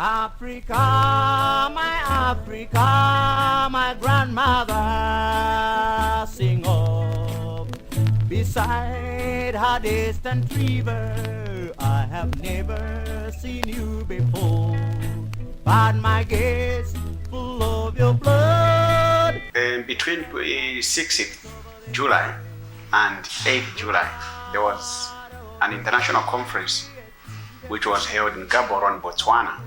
Africa, my grandmother sing of. Beside her distant river, I have never seen you before. But my gaze full of your blood. Between 6th July and 8th July, there was an international conference which was held in Gaborone, Botswana,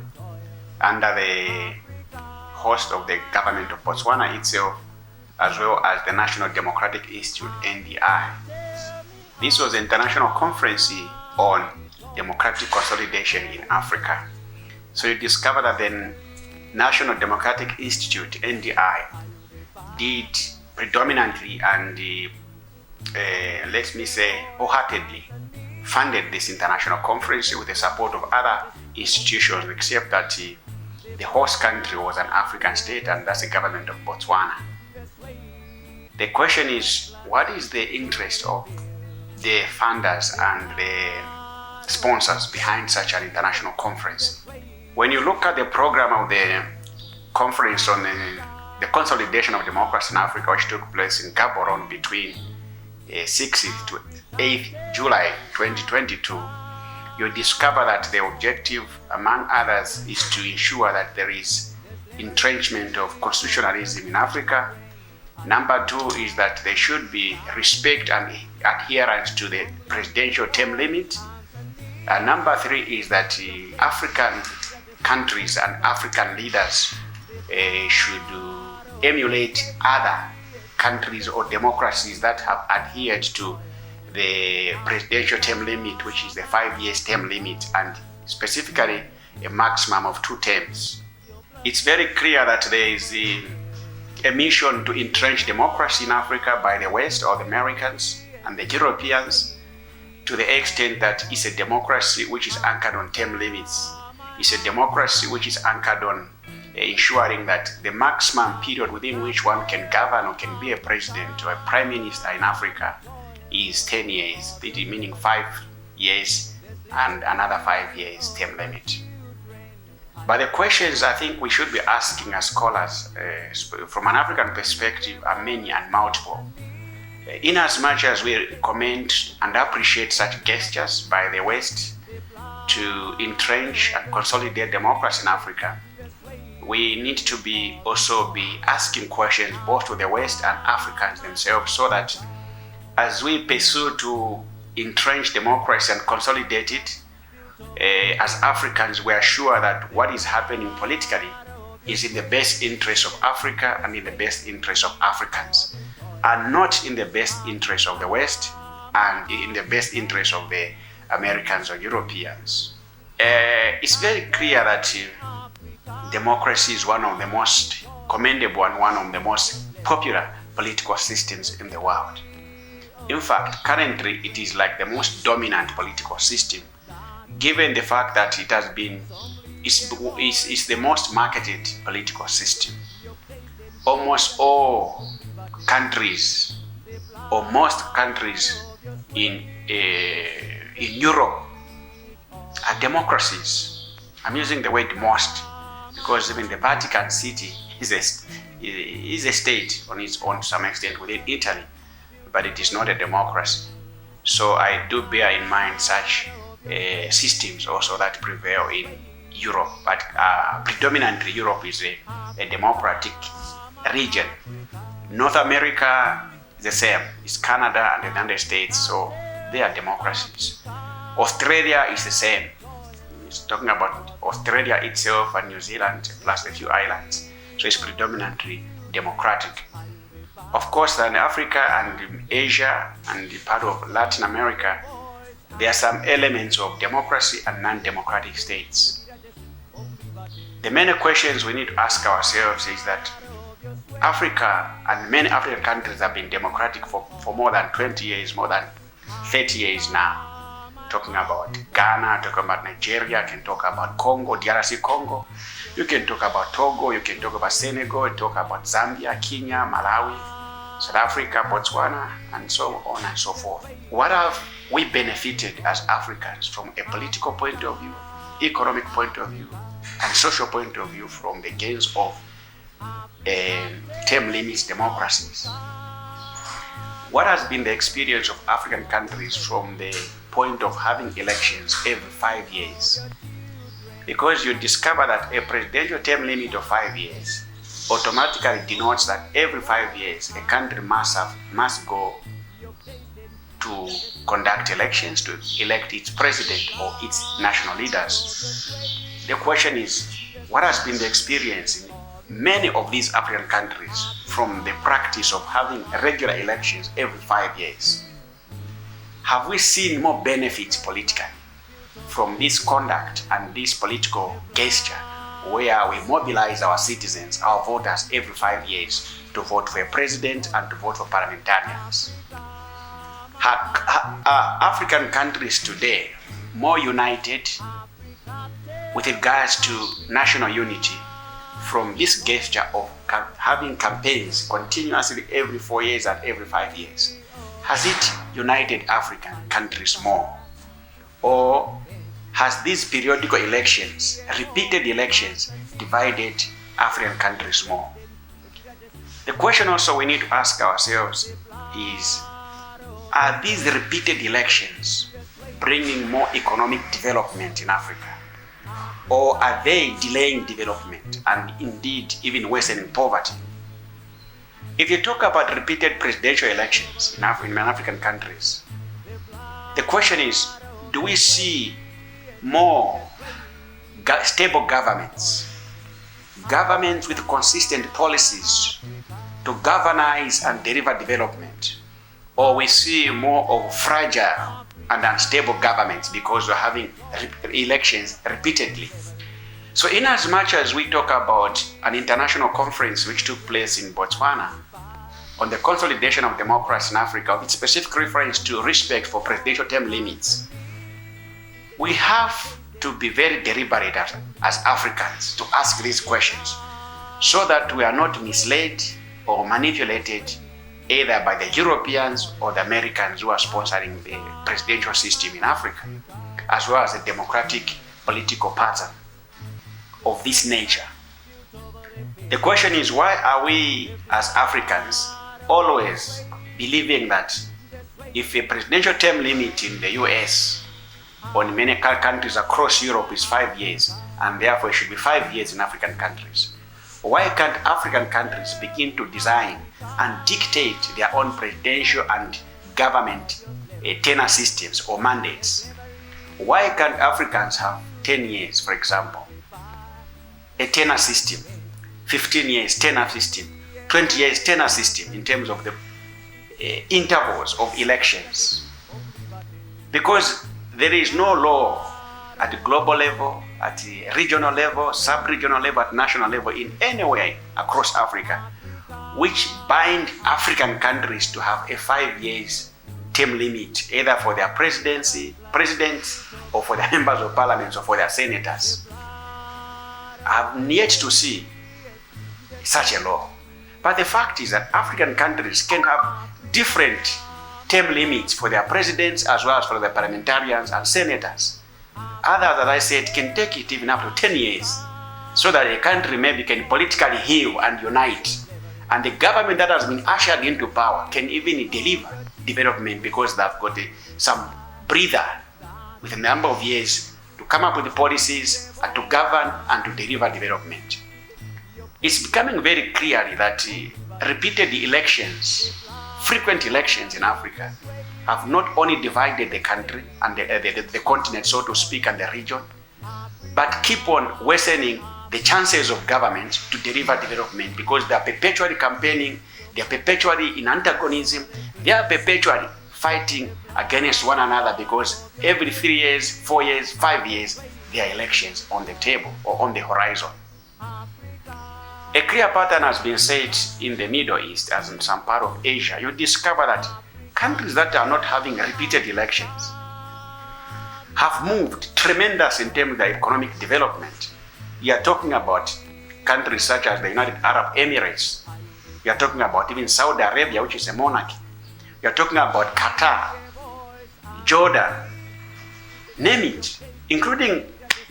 under the host of the government of Botswana itself, as well as the National Democratic Institute, NDI. This was an international conference on democratic consolidation in Africa. So you discover that the National Democratic Institute, NDI, did predominantly and let me say wholeheartedly funded this international conference with the support of other institutions, except that the host country was an African state, and that's the government of Botswana. The question is, what is the interest of the funders and the sponsors behind such an international conference? When you look at the program of the conference on the consolidation of democracy in Africa, which took place in Gaborone between 6th to 8th July 2022, you discover that the objective, among others, is to ensure that there is entrenchment of constitutionalism in Africa. Number 2 is that there should be respect and adherence to the presidential term limit. And number 3 is that African countries and African leaders should emulate other countries or democracies that have adhered to the presidential term limit, which is the 5 years term limit, and specifically a maximum of 2 terms. It's very clear that there is a mission to entrench democracy in Africa by the West, or the Americans and the Europeans, to the extent that it's a democracy which is anchored on term limits. It's a democracy which is anchored on ensuring that the maximum period within which one can govern or can be a president or a prime minister in Africa is 10 years, meaning 5 years and another 5 years term limit. But the questions I think we should be asking as scholars from an African perspective are many and multiple. In as much as we commend and appreciate such gestures by the West to entrench and consolidate democracy in Africa, we need to also be asking questions both to the West and Africans themselves, so that as we pursue to entrench democracy and consolidate it, as Africans, we are sure that what is happening politically is in the best interest of Africa and in the best interest of Africans, and not in the best interest of the West and in the best interest of the Americans or Europeans. It's very clear that democracy is one of the most commendable and one of the most popular political systems in the world. In fact, currently it is like the most dominant political system, given the fact that it has been, it's the most marketed political system. Almost all countries, or most countries in Europe, are democracies. I'm using the word most because even the Vatican City is a state on its own to some extent within Italy, but it is not a democracy. So I do bear in mind such systems also that prevail in Europe, but predominantly Europe is a democratic region. North America is the same, it's Canada and the United States, so they are democracies. Australia is the same. It's talking about Australia itself and New Zealand plus a few islands, so it's predominantly democratic. Of course, in Africa and Asia and part of Latin America, there are some elements of democracy and non-democratic states. The many questions we need to ask ourselves is that Africa and many African countries have been democratic for more than 20 years, more than 30 years now. Talking about Ghana, talking about Nigeria, can talk about Congo, DRC Congo. You can talk about Togo, you can talk about Senegal, talk about Zambia, Kenya, Malawi, South Africa, Botswana, and so on and so forth. What have we benefited as Africans from a political point of view, economic point of view and social point of view from the gains of term limits democracies. What has been the experience of African countries from the point of having elections every 5 years? Because you discover that a presidential term limit of 5 years automatically denotes that every 5 years a country must go to conduct elections to elect its president or its national leaders. The question is, what has been the experience in many of these African countries from the practice of having regular elections every 5 years? Have we seen more benefits politically from this conduct and this political gesture where we mobilize our citizens, our voters, every 5 years to vote for a president and to vote for parliamentarians? Are African countries today more united with regards to national unity from this gesture of having campaigns continuously every 4 years and every 5 years? Has it united African countries more? Or has these periodical elections, repeated elections, divided African countries more? The question also we need to ask ourselves is, are these repeated elections bringing more economic development in Africa? Or are they delaying development and indeed even worsening poverty? If you talk about repeated presidential elections in African countries, the question is, do we see more stable governments with consistent policies to governize and deliver development? Or we see more of fragile and unstable governments because we're having elections repeatedly? So in as much as we talk about an international conference which took place in Botswana on the consolidation of democracy in Africa, with specific reference to respect for presidential term limits, we have to be very deliberate as Africans to ask these questions so that we are not misled or manipulated either by the Europeans or the Americans who are sponsoring the presidential system in Africa, as well as the democratic political pattern of this nature. The question is, why are we as Africans always believing that if a presidential term limit in the US or in many countries across Europe is 5 years, and therefore it should be 5 years in African countries? Why can't African countries begin to design and dictate their own presidential and government tenure systems or mandates? Why can't Africans have 10 years, for example, a tenure system, 15 years tenure system, 20 years tenure system in terms of the intervals of elections? Because there is no law at the global level, at the regional level, sub-regional level, at national level, in any way across Africa, which bind African countries to have a 5 years term limit, either for their presidents, or for their members of parliament, or for their senators. I've yet to see such a law. But the fact is that African countries can have different term limits for their presidents as well as for their parliamentarians and senators. Others, as I said, can take it even up to 10 years, so that a country maybe can politically heal and unite. And the government that has been ushered into power can even deliver development because they've got some breather with a number of years to come up with the policies and to govern and to deliver development. It's becoming very clear that repeated elections, frequent elections in Africa, have not only divided the country and the continent, so to speak, and the region, but keep on worsening the chances of government to deliver development, because they are perpetually campaigning, they are perpetually in antagonism, they are perpetually fighting against one another, because every 3 years, 4 years, 5 years, there are elections on the table or on the horizon. A clear pattern has been set in the Middle East, as in some part of Asia. You discover that countries that are not having repeated elections have moved tremendous in terms of their economic development. You are talking about countries such as the United Arab Emirates. You are talking about even Saudi Arabia, which is a monarchy. You are talking about Qatar, Jordan, name it, including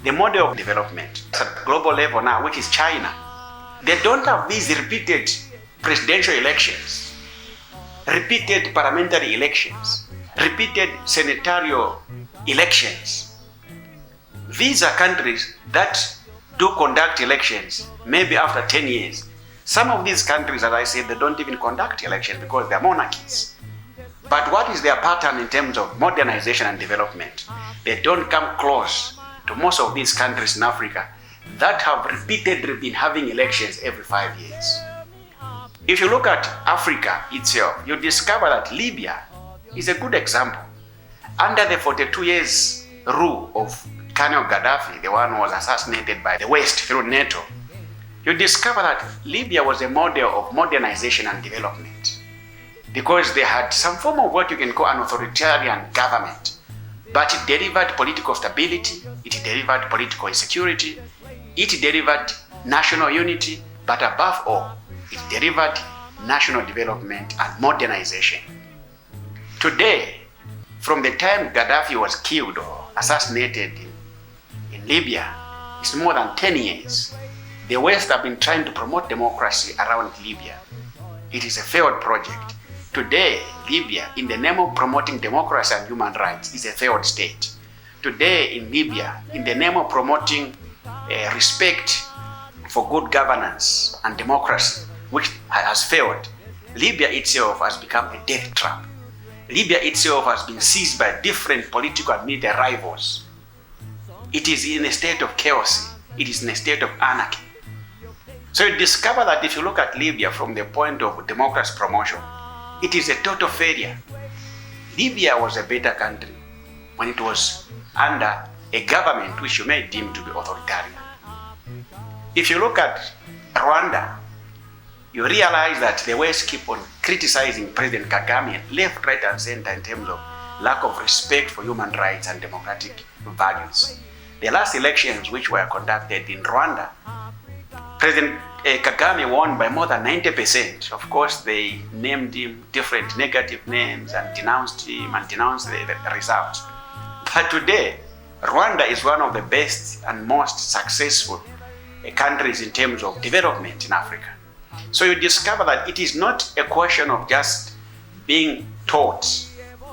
The model of development at global level now, which is China, they don't have these repeated presidential elections, repeated parliamentary elections, repeated senatorial elections. These are countries that do conduct elections maybe after 10 years. Some of these countries, as I said, they don't even conduct elections because they're monarchies. But what is their pattern in terms of modernization and development? They don't come close to most of these countries in Africa that have repeatedly been having elections every 5 years. If you look at Africa itself, you discover that Libya is a good example. Under the 42 years rule of Colonel Gaddafi, the one who was assassinated by the West through NATO, you discover that Libya was a model of modernization and development because they had some form of what you can call an authoritarian government, but it delivered political stability, it delivered political security, it delivered national unity, but above all, it delivered national development and modernization. Today, from the time Gaddafi was killed or assassinated in Libya, it's more than 10 years. The West have been trying to promote democracy around Libya. It is a failed project. Today, Libya, in the name of promoting democracy and human rights, is a failed state. Today in Libya, in the name of promoting respect for good governance and democracy, which has failed, Libya itself has become a death trap. Libya itself has been seized by different political and military rivals. It is in a state of chaos. It is in a state of anarchy. So you discover that if you look at Libya from the point of democracy promotion, it is a total failure. Libya was a better country when it was under a government which you may deem to be authoritarian. If you look at Rwanda, you realize that the West keep on criticizing President Kagame left, right, and center in terms of lack of respect for human rights and democratic values. The last elections which were conducted in Rwanda, President Kagame won by more than 90%. Of course, they named him different negative names and denounced him and denounced the results. But today, Rwanda is one of the best and most successful countries in terms of development in Africa. So you discover that it is not a question of just being taught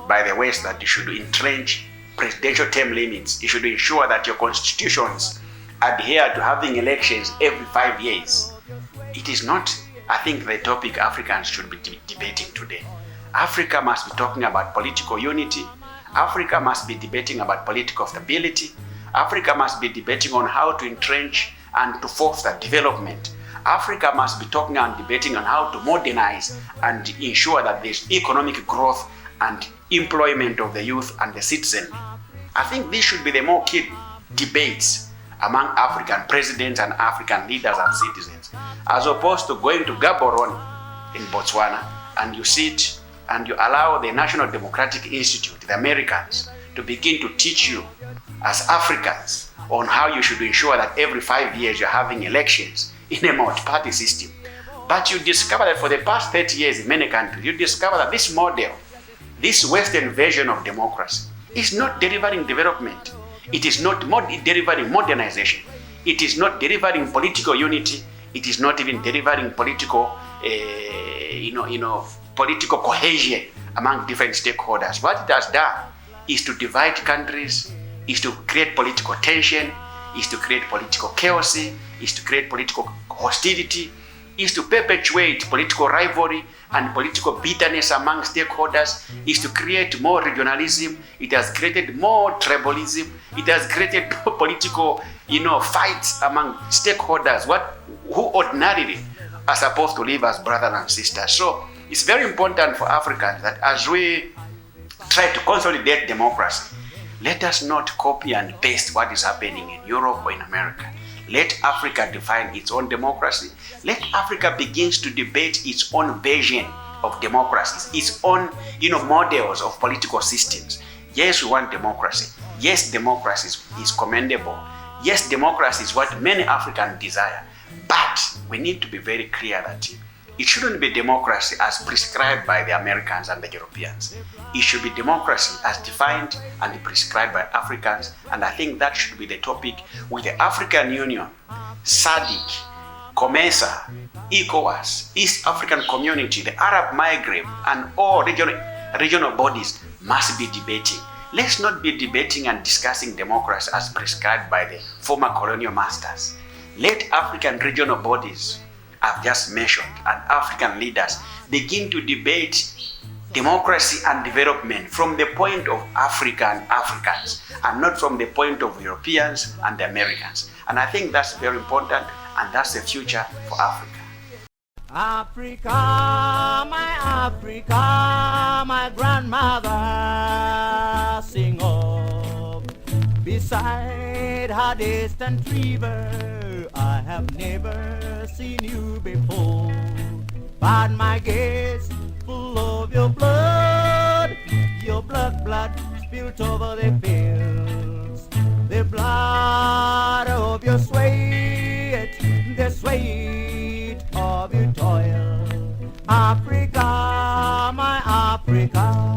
by the West that you should entrench presidential term limits. You should ensure that your constitutions adhere to having elections every 5 years. It is not, I think, the topic Africans should be debating today. Africa must be talking about political unity. Africa must be debating about political stability. Africa must be debating on how to entrench and to foster development. Africa must be talking and debating on how to modernize and ensure that there's economic growth and employment of the youth and the citizen. I think these should be the more key debates among African presidents and African leaders and citizens, as opposed to going to Gaborone in Botswana and you sit and you allow the National Democratic Institute, the Americans, to begin to teach you as Africans on how you should ensure that every 5 years you're having elections in a multi-party system. But you discover that for the past 30 years in many countries, you discover that this model, this Western version of democracy, is not delivering development. It is not delivering modernization. It is not delivering political unity. It is not even delivering political, political cohesion among different stakeholders. What it has done is to divide countries, is to create political tension, is to create political chaos, is to create political hostility, is to perpetuate political rivalry and political bitterness among stakeholders, is to create more regionalism. It has created more tribalism. It has created political, fights among stakeholders who ordinarily are supposed to live as brothers and sisters. So it's very important for Africans that as we try to consolidate democracy, let us not copy and paste what is happening in Europe or in America. Let Africa define its own democracy. Let Africa begin to debate its own version of democracies, its own, models of political systems. Yes, we want democracy. Yes, democracy is commendable. Yes, democracy is what many Africans desire. But we need to be very clear that It shouldn't be democracy as prescribed by the Americans and the Europeans. It should be democracy as defined and prescribed by Africans, and I think that should be the topic with the African Union, SADC, COMESA, ECOWAS, East African Community, the Arab Maghreb, and all regional bodies must be debating. Let's not be debating and discussing democracy as prescribed by the former colonial masters. Let African regional bodies I've just mentioned and African leaders begin to debate democracy and development from the point of Africa and Africans, and not from the point of Europeans and the Americans. And I think that's very important, and that's the future for Africa. Africa, my grandmother sing of beside her distant river. I have never seen you before, but my gaze full of your blood spilled over the fields, the blood of your sweat, the sweat of your toil. Africa, my Africa.